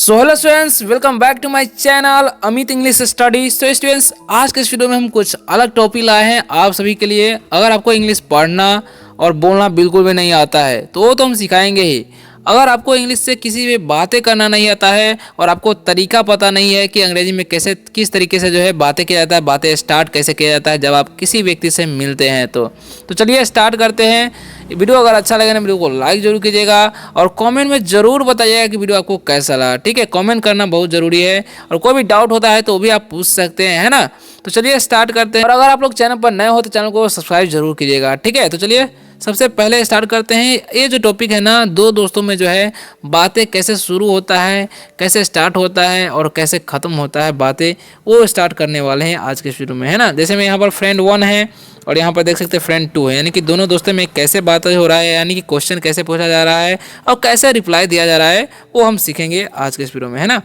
So hello students, welcome back to my channel Amit English study. So students, आज के इस video में हम कुछ अलग टॉपिक लाए हैं आप सभी के लिए। अगर आपको इंग्लिश पढ़ना और बोलना बिल्कुल भी नहीं आता है तो वो तो हम सिखाएंगे ही। अगर आपको इंग्लिश से किसी भी बातें करना नहीं आता है और आपको तरीका पता नहीं है कि अंग्रेजी में कैसे किस तरीके से जो है बातें किया जाता है, बातें स्टार्ट कैसे किया जाता है जब आप किसी व्यक्ति से मिलते हैं तो चलिए स्टार्ट करते हैं। वीडियो अगर अच्छा लगे ना वीडियो को लाइक जरूर कीजिएगा और कमेंट में ज़रूर बताइएगा कि वीडियो आपको कैसा लगा। ठीक है, कमेंट करना बहुत ज़रूरी है और कोई भी डाउट होता है तो भी आप पूछ सकते हैं, है ना। तो चलिए स्टार्ट करते हैं। और अगर आप लोग चैनल पर नए हो तो चैनल को सब्सक्राइब जरूर कीजिएगा। ठीक है, तो चलिए सबसे पहले स्टार्ट करते हैं। ये जो टॉपिक है ना, दो दोस्तों में जो है बातें कैसे शुरू होता है, कैसे स्टार्ट होता है और कैसे ख़त्म होता है बातें, वो स्टार्ट करने वाले हैं आज के शुरू में, है ना। जैसे मैं यहाँ पर फ्रेंड 1 है और यहाँ पर देख सकते हैं फ्रेंड 2 है, यानी कि दोनों दोस्तों में कैसे बात हो रहा है, यानी कि क्वेश्चन कैसे पूछा जा रहा है और कैसे रिप्लाई दिया जा रहा है, वो हम सीखेंगे आज के इस वीडियो में, है ना।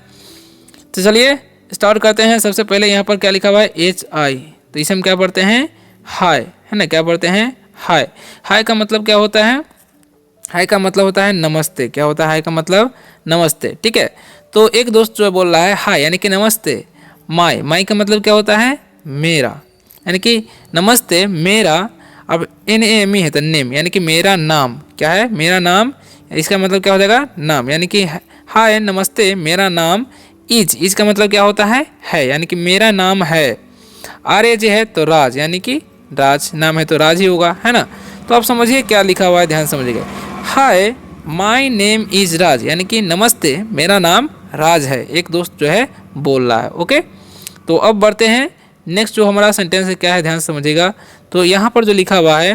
तो चलिए स्टार्ट करते हैं। सबसे पहले यहाँ पर क्या लिखा हुआ है, HI, तो इसे हम क्या पढ़ते हैं, हाय, है ना। क्या पढ़ते हैं, हाय। हाय का मतलब क्या होता है, हाय का मतलब होता है नमस्ते। क्या होता है हाय का मतलब, नमस्ते। ठीक है, तो एक दोस्त जो बोल रहा है हाय यानी कि नमस्ते। माय, माय का मतलब क्या होता है, मेरा, यानी कि नमस्ते मेरा। अब NAME है तो नेम, यानी कि मेरा नाम। क्या है, मेरा नाम, इसका मतलब क्या हो जाएगा, नाम, यानी कि हाय नमस्ते मेरा नाम इज का मतलब क्या होता है, यानी कि मेरा नाम है। RAJ है तो राज, यानी कि राज, नाम है तो राज ही होगा, है ना। तो आप समझिए क्या लिखा हुआ है, ध्यान समझिएगा। हाय माय नेम इज राज, यानी कि नमस्ते मेरा नाम राज है, एक दोस्त जो है बोल रहा है। ओके, तो अब बढ़ते हैं नेक्स्ट जो हमारा सेंटेंस है क्या है, ध्यान समझिएगा। तो यहाँ पर जो लिखा हुआ है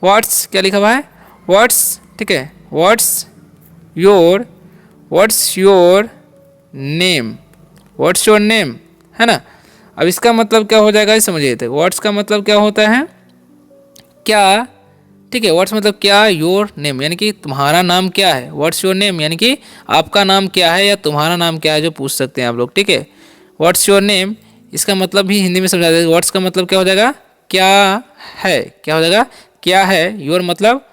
व्हाट्स, क्या लिखा हुआ है, व्हाट्स, ठीक है, what's your name, what's your name, है ना। अब इसका मतलब क्या हो जाएगा समझिए। तो व्हाट्स का मतलब क्या होता है, क्या, ठीक है। व्हाट्स मतलब क्या, योर नेम यानी कि तुम्हारा नाम क्या है। व्हाट्स योर नेम यानी कि आपका नाम क्या है या तुम्हारा नाम क्या है, जो पूछ सकते हैं आप लोग। ठीक है, व्हाट्स योर नेम, इसका मतलब भी हिंदी में समझा देगा। व्हाट्स का मतलब क्या हो जाएगा, क्या है, क्या हो जाएगा, क्या है। योर मतलब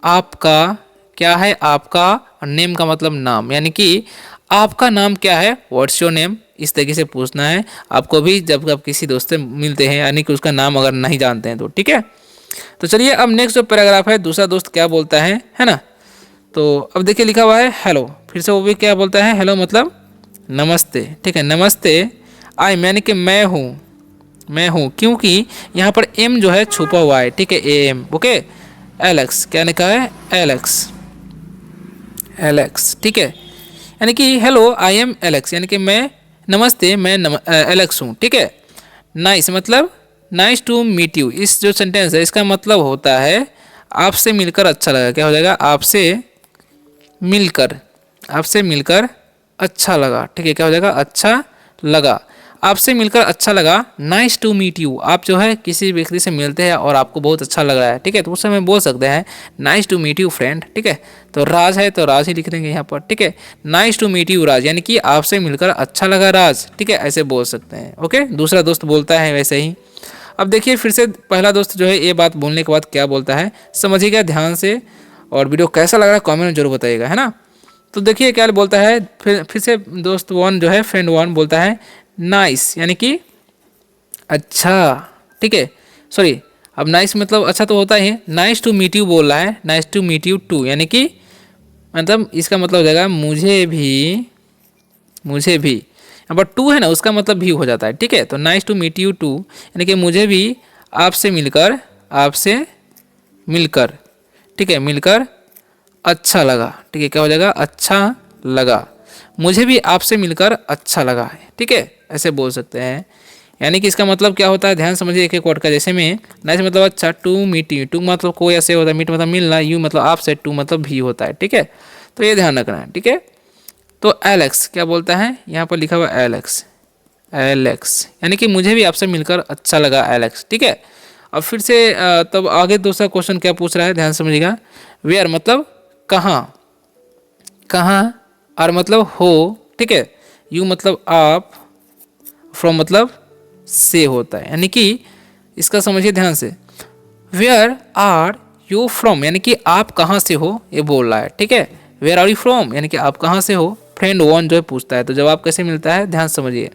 आपका, क्या है आपका, और नेम का मतलब नाम, यानी कि आपका नाम क्या है, व्हाट्स योर नेम, इस तरीके से पूछना है आपको भी जब आप किसी दोस्त से मिलते हैं, यानी कि उसका नाम अगर नहीं जानते हैं तो। ठीक है, तो चलिए अब नेक्स्ट जो पैराग्राफ है, दूसरा दोस्त क्या बोलता है ना। तो अब देखिए लिखा हुआ है हेलो, फिर से वो भी क्या बोलता है, हेलो मतलब नमस्ते। ठीक है, नमस्ते। आई यानी कि मैं हूँ, क्योंकि यहाँ पर एम जो है छुपा हुआ है। ठीक है, AM। ओके, एलेक्स, क्या लिखा है, एलेक्स, ठीक है, यानी कि हेलो आई एम एलेक्स, यानी कि मैं, नमस्ते मैं एलेक्स हूँ। ठीक है, नाइस मतलब नाइस टू मीट यू, इस जो सेंटेंस है इसका मतलब होता है आपसे मिलकर अच्छा लगा। क्या हो जाएगा, आपसे मिलकर अच्छा लगा। ठीक है, क्या हो जाएगा, अच्छा लगा, आपसे मिलकर अच्छा लगा। नाइस टू मीट यू, आप जो है किसी व्यक्ति से मिलते हैं और आपको बहुत अच्छा लग रहा है। ठीक है, तो उस समय बोल सकते हैं nice to meet you friend. ठीक है, तो राज है तो राज ही लिख देंगे यहाँ पर। ठीक है, नाइस टू मीट यू राज, यानी कि आपसे मिलकर अच्छा लगा राज। ठीक है, ऐसे बोल सकते हैं। ओके, दूसरा दोस्त बोलता है वैसे ही। अब देखिए फिर से पहला दोस्त जो है ये बात बोलने के बाद क्या बोलता है, समझिएगा ध्यान से, और वीडियो कैसा लग रहा है कमेंट में जरूर बताइएगा, है ना। तो देखिए क्या बोलता है, फिर से दोस्त 1 जो है, फ्रेंड 1 बोलता है नाइस, यानी कि अच्छा। ठीक है, सॉरी, अब नाइस मतलब अच्छा तो होता ही है। नाइस टू मीट यू बोल रहा है, nice to meet you too, यानी कि मतलब इसका मतलब हो जाएगा मुझे भी। यहाँ पर टू है ना, उसका मतलब भी हो जाता है। ठीक है, तो nice to meet you too, यानी कि मुझे भी आपसे मिलकर, ठीक है, मिलकर अच्छा लगा। ठीक है, क्या हो जाएगा, अच्छा लगा, मुझे भी आपसे मिलकर अच्छा लगा है। ठीक है, ऐसे बोल सकते हैं, यानी कि इसका मतलब क्या होता है, ध्यान समझिए एक एक वर्ड का। जैसे में नाइस मतलब अच्छा, टू मीट यू, टू मतलब कोई ऐसे होता है, मीट मतलब मिलना, यू मतलब आपसे, टू मतलब भी होता है। ठीक है, तो ये ध्यान रखना है। ठीक है, तो एलेक्स क्या बोलता है, यहाँ पर लिखा हुआ एलेक्स, यानी कि मुझे भी आपसे मिलकर अच्छा लगा एलेक्स। ठीक है, अब फिर से तब आगे दूसरा क्वेश्चन क्या पूछ रहा है, ध्यान समझिएगा। वेयर मतलब कहाँ, आर मतलब हो, ठीक है, यू मतलब आप, फ्रॉम मतलब से होता है, यानी कि इसका समझिए ध्यान से। वेयर आर यू फ्रॉम, यानी कि आप कहाँ से हो, ये बोल रहा है। ठीक है, वेयर आर यू फ्रॉम, यानी कि आप कहाँ से हो, फ्रेंड वन जो है पूछता है तो जवाब कैसे मिलता है, ध्यान से समझिए।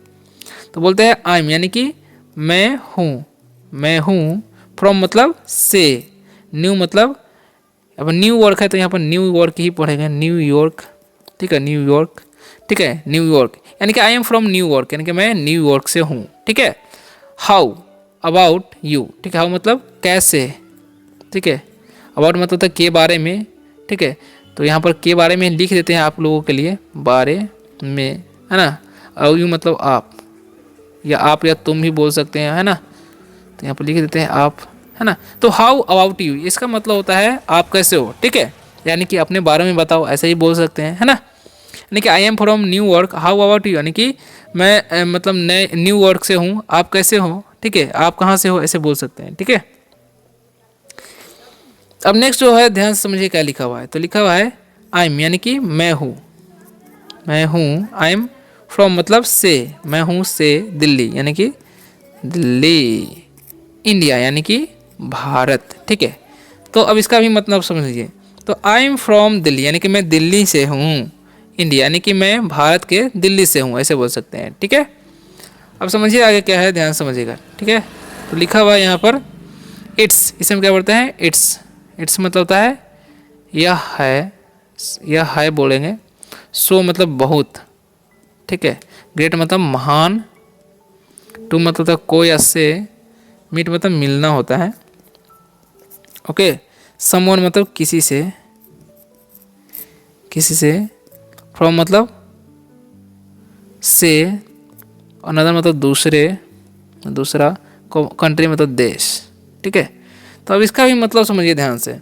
तो बोलते हैं आई एम, यानी कि मैं हूँ। फ्रॉम मतलब से, न्यू मतलब अब न्यूयॉर्क है तो यहाँ पर न्यूयॉर्क ही पढ़ेंगे, न्यूयॉर्क, ठीक है, न्यूयॉर्क, ठीक है, न्यूयॉर्क, यानी कि आई एम फ्रॉम न्यूयॉर्क, यानी कि मैं न्यूयॉर्क से हूँ, ठीक है। हाउ अबाउट यू, ठीक है, हाउ मतलब कैसे, ठीक है, अबाउट मतलब होता है के बारे में, ठीक है। तो यहाँ पर के बारे में लिख देते हैं आप लोगों के लिए, बारे में, है ना। और यू मतलब आप, या आप या तुम भी बोल सकते हैं, है ना। तो यहाँ पर लिख देते हैं आप, है ना। तो हाउ अबाउट यू, इसका मतलब होता है आप कैसे हो, ठीक है, यानी कि अपने बारे में बताओ, ऐसे ही बोल सकते हैं, है ना। यानी कि I am from New York, how about you, यानी कि मैं मतलब नए न्यूयॉर्क से हूँ, आप कैसे हो, ठीक है, आप कहाँ से हो, ऐसे बोल सकते हैं, ठीक है। अब नेक्स्ट जो है ध्यान से समझिए क्या लिखा हुआ है। तो लिखा हुआ है आई एम, यानी कि मैं हूँ, आई एम फ्रॉम मतलब से, मैं हूँ से दिल्ली, यानी कि दिल्ली, इंडिया यानी कि भारत, ठीक है। तो अब इसका भी मतलब समझ लीजिए। तो आई एम फ्रॉम दिल्ली, यानी कि मैं दिल्ली से हूँ, इंडिया यानी कि मैं भारत के दिल्ली से हूँ, ऐसे बोल सकते हैं, ठीक है। अब समझिए आगे क्या है, ध्यान समझिएगा, ठीक है। तो लिखा हुआ है यहाँ पर इट्स, इसे हम क्या बोलते हैं, इट्स मतलब होता है यह है बोलेंगे। सो मतलब बहुत, ठीक है। ग्रेट मतलब महान। टू मतलब होता है कोई, से। मीट मतलब मिलना होता है, ओके। समवन मतलब किसी से। फ्रॉम मतलब से। अनदर मतलब दूसरा। कंट्री मतलब देश, ठीक है। तो अब इसका भी मतलब समझिए ध्यान से।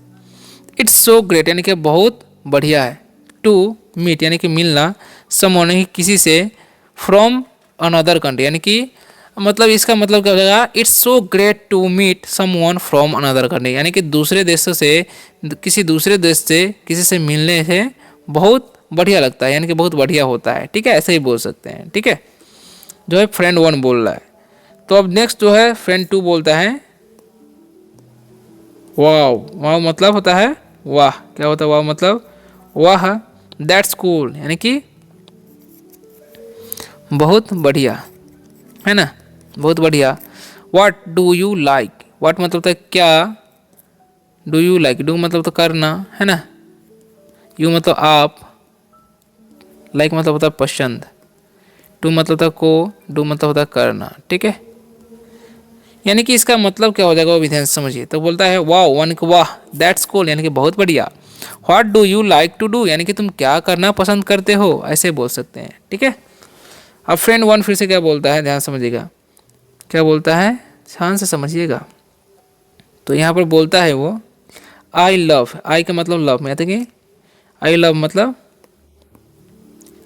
इट्स सो ग्रेट यानी कि बहुत बढ़िया है। टू मीट यानी कि मिलना। समवन यानी किसी से। फ्रॉम अनदर कंट्री यानी कि मतलब इसका मतलब क्या हो जाएगा, it's so great to meet someone from another country, यानी कि दूसरे देशों से, किसी दूसरे देश से किसी से मिलने से बहुत बढ़िया लगता है, यानी कि बहुत बढ़िया होता है, ठीक है, ऐसे ही बोल सकते हैं, ठीक है। जो है फ्रेंड वन बोल रहा है। तो अब नेक्स्ट जो है फ्रेंड टू बोलता है वाह मतलब होता है वाह, क्या होता है वाह मतलब वाह। दैट्स कूल यानी कि बहुत बढ़िया, है ना, बहुत बढ़िया। What do you like, what मतलब होता है क्या। डू यू लाइक, डू मतलब तो करना, है ना। यू मतलब आप। लाइक मतलब होता है पसंद। टू मतलब होता है को। डू मतलब होता है करना, ठीक है। यानी कि इसका मतलब क्या हो जाएगा वो भी ध्यान से समझिए। तो बोलता है वाह, वन को वाह, दैट्स कूल यानी कि बहुत बढ़िया। What do you like to do यानी कि तुम क्या करना पसंद करते हो, ऐसे बोल सकते हैं, ठीक है। अब फ्रेंड वन फिर से क्या बोलता है, ध्यान समझिएगा क्या बोलता है, ध्यान से समझिएगा। तो यहाँ पर बोलता है वो आई लव, आई का मतलब लव में, देखिए आई लव मतलब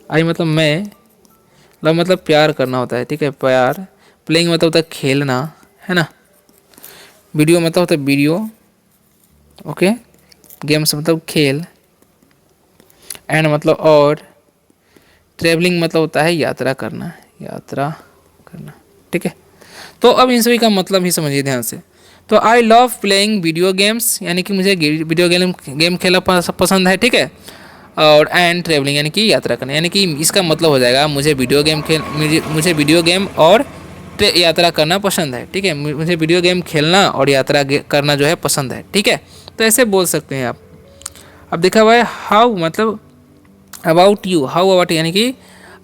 आई मतलब मैं, लव मतलब प्यार करना होता है, ठीक है, प्यार। प्लेइंग मतलब होता है खेलना, है ना। वीडियो मतलब होता है वीडियो, ओके। गेम्स मतलब खेल। एंड मतलब और। ट्रेवलिंग मतलब होता है यात्रा करना, ठीक है। तो अब इन सभी का मतलब ही समझिए ध्यान से। तो I love playing video games यानी कि मुझे वीडियो गेम खेलना पसंद है, ठीक है। और एंड ट्रेवलिंग यानी कि यात्रा करना, यानी कि इसका मतलब हो जाएगा मुझे वीडियो गेम और यात्रा करना पसंद है, ठीक है। मुझे वीडियो गेम खेलना और यात्रा करना जो है पसंद है, ठीक है। तो ऐसे बोल सकते हैं आप। अब देखा हुआ है हाउ मतलब अबाउट यू, हाउ अबाउट यानी कि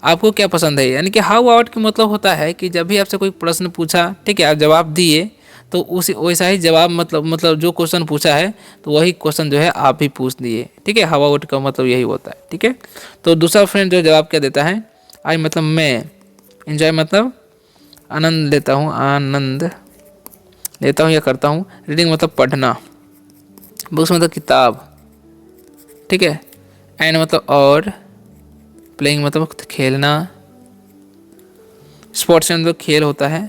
आपको क्या पसंद है, यानी कि हाउ अबाउट का मतलब होता है कि जब भी आपसे कोई प्रश्न पूछा, ठीक है, आप जवाब दिए तो उसी वैसा ही जवाब मतलब जो क्वेश्चन पूछा है तो वही क्वेश्चन जो है आप भी पूछ दिए, ठीक है। हाउ अबाउट का मतलब यही होता है, ठीक है। तो दूसरा फ्रेंड जो जवाब क्या देता है, आई मतलब मैं। एंजॉय मतलब आनंद लेता हूँ या करता हूँ। रीडिंग मतलब पढ़ना। बुक्स मतलब किताब, ठीक है। एंड मतलब और। प्लेइंग मतलब खेलना। स्पोर्ट्स मतलब खेल होता है।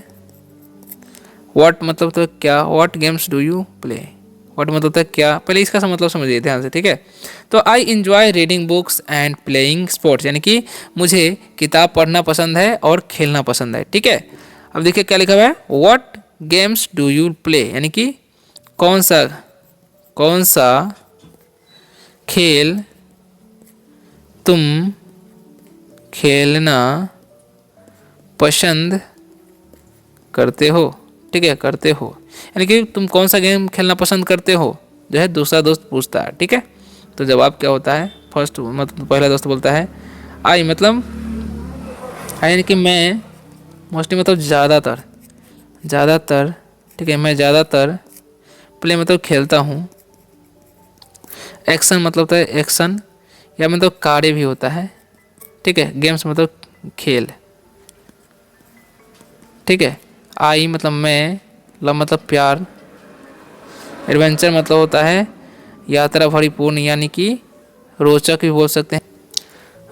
व्हाट मतलब तो क्या, what games do you play, what मतलब होता है क्या, पहले इसका मतलब समझिए ध्यान से, ठीक है। तो I enjoy reading books and playing sports यानी कि मुझे किताब पढ़ना पसंद है और खेलना पसंद है, ठीक है। अब देखिए क्या लिखा हुआ है, what games do you play यानी कि कौन सा खेल तुम खेलना पसंद करते हो, ठीक है, करते हो, यानी कि तुम कौन सा गेम खेलना पसंद करते हो, जो है दूसरा दोस्त पूछता है, ठीक है। तो जवाब क्या होता है, फर्स्ट मतलब पहला दोस्त बोलता है आई, मतलब आई यानी कि मैं, मोस्टली मतलब ज़्यादातर, ज़्यादातर, ठीक है, मैं ज़्यादातर, प्ले मतलब खेलता हूँ, एक्शन मतलब होता है एक्शन या मतलब कार्य भी होता है, ठीक है, गेम्स मतलब खेल, ठीक है। आई मतलब मैं, लव मतलब प्यार, एडवेंचर मतलब होता है यात्रा भरीपूर्ण यानी कि रोचक भी बोल सकते हैं,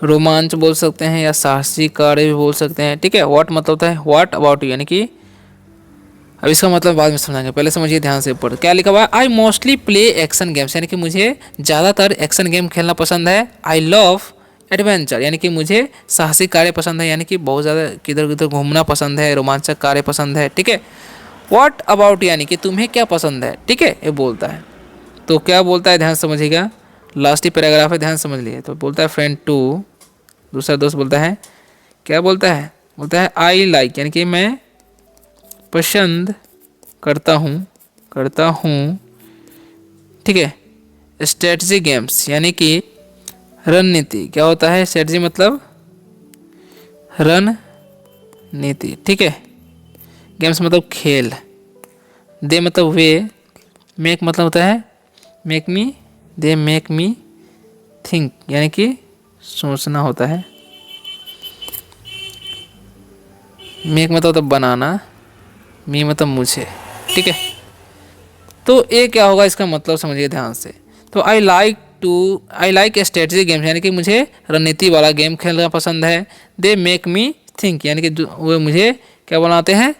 रोमांच बोल सकते हैं या साहसिक कार्य भी बोल सकते हैं, ठीक है। व्हाट मतलब होता है व्हाट अबाउट यू, यानी कि अब इसका मतलब बाद में समझाएंगे, पहले समझिए ध्यान से। ऊपर क्या लिखा हुआ है, I mostly play action games, यानी कि मुझे ज़्यादातर एक्शन गेम खेलना पसंद है। आई लव एडवेंचर, यानी कि मुझे साहसिक कार्य पसंद है, यानी कि बहुत ज़्यादा किधर किधर घूमना पसंद है, रोमांचक कार्य पसंद है, ठीक है। व्हाट अबाउट यानी कि तुम्हें क्या पसंद है, ठीक है, ये बोलता है। तो क्या बोलता है ध्यान समझिएगा, लास्ट ही पैराग्राफ है, ध्यान समझ लिए। तो बोलता है फ्रेंड टू, दूसरा दोस्त बोलता है, क्या बोलता है, बोलता है आई लाइक, यानी कि मैं पसंद करता हूँ, ठीक है, स्ट्रेटजी गेम्स, यानी कि रणनीति, क्या होता है स्ट्रेटजी मतलब रणनीति, ठीक है, गेम्स मतलब खेल, दे मतलब वे, मेक मतलब होता है make me, they make me think, यानी कि सोचना होता है, मेक मतलब होता है बनाना, मी मतलब मुझे, ठीक है। तो ये क्या होगा, इसका मतलब समझिए ध्यान से। तो आई लाइक स्ट्रेटजी गेम्स, यानी कि मुझे रणनीति वाला गेम खेलना पसंद है। दे मेक मी थिंक, यानी कि वो मुझे क्या बनाते हैं,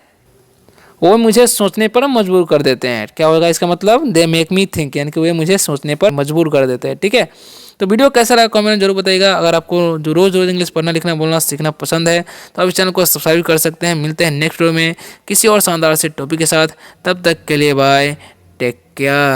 वो मुझे सोचने पर मजबूर कर देते हैं। क्या होगा इसका मतलब, दे मेक मी थिंक, यानी कि वे मुझे सोचने पर मजबूर कर देते हैं, ठीक है। तो वीडियो कैसा लगा कमेंट में जरूर बताइएगा। अगर आपको जो रोज़ इंग्लिश पढ़ना लिखना बोलना सीखना पसंद है तो आप इस चैनल को सब्सक्राइब कर सकते हैं। मिलते हैं नेक्स्ट वीडियो में किसी और शानदार से टॉपिक के साथ, तब तक के लिए बाय, टेक केयर।